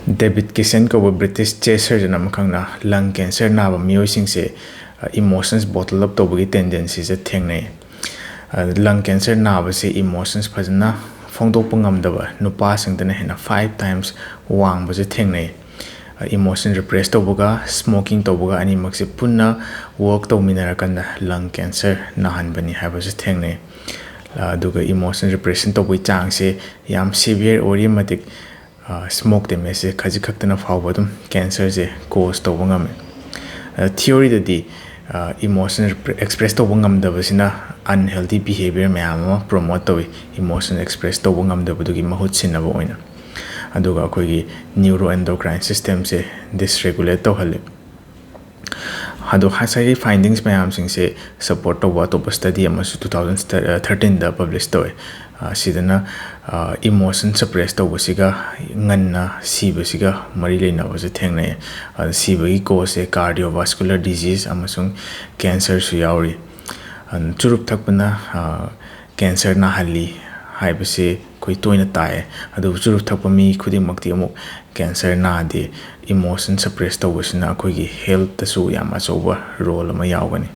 David Kissen ko British chest surgeon amakangna lung cancer naba mioising se emotions bottle up tobagi tendencies a thengnei lung cancer naba se emotions phajna phongdokpa ngamdaba nupa singdana hena 5 times wang baje thengnei emotion repress tobaga smoking tobaga ani makse punna work to minarakanna lung cancer nahan bani habase thengnei aduga emotion repression to boi chang se yam severe orimatic smoke the message khaji khaktana phawbadum cancer je cause to bangam theory the emotion express to bangam da basina unhealthy behavior mayam promote to emotion express to bangam da budugi mahut sinaba oina aduga akogi neuroendocrine system se dysregulate to hale hado hasai findings mayam sing se support to wa to study amasu 2013 da publish to sidana emotion suppress to basiga nganna sibasiga mari leina was thengnai sibagi cause cardiovascular disease amasung cancer su yauri churup thakpana cancer na halli haibase koi toina tai adu churup thakpa mi khudimakti amuk cancer na de emotion suppress to basina koi gi health ta su yama soba role ma yawani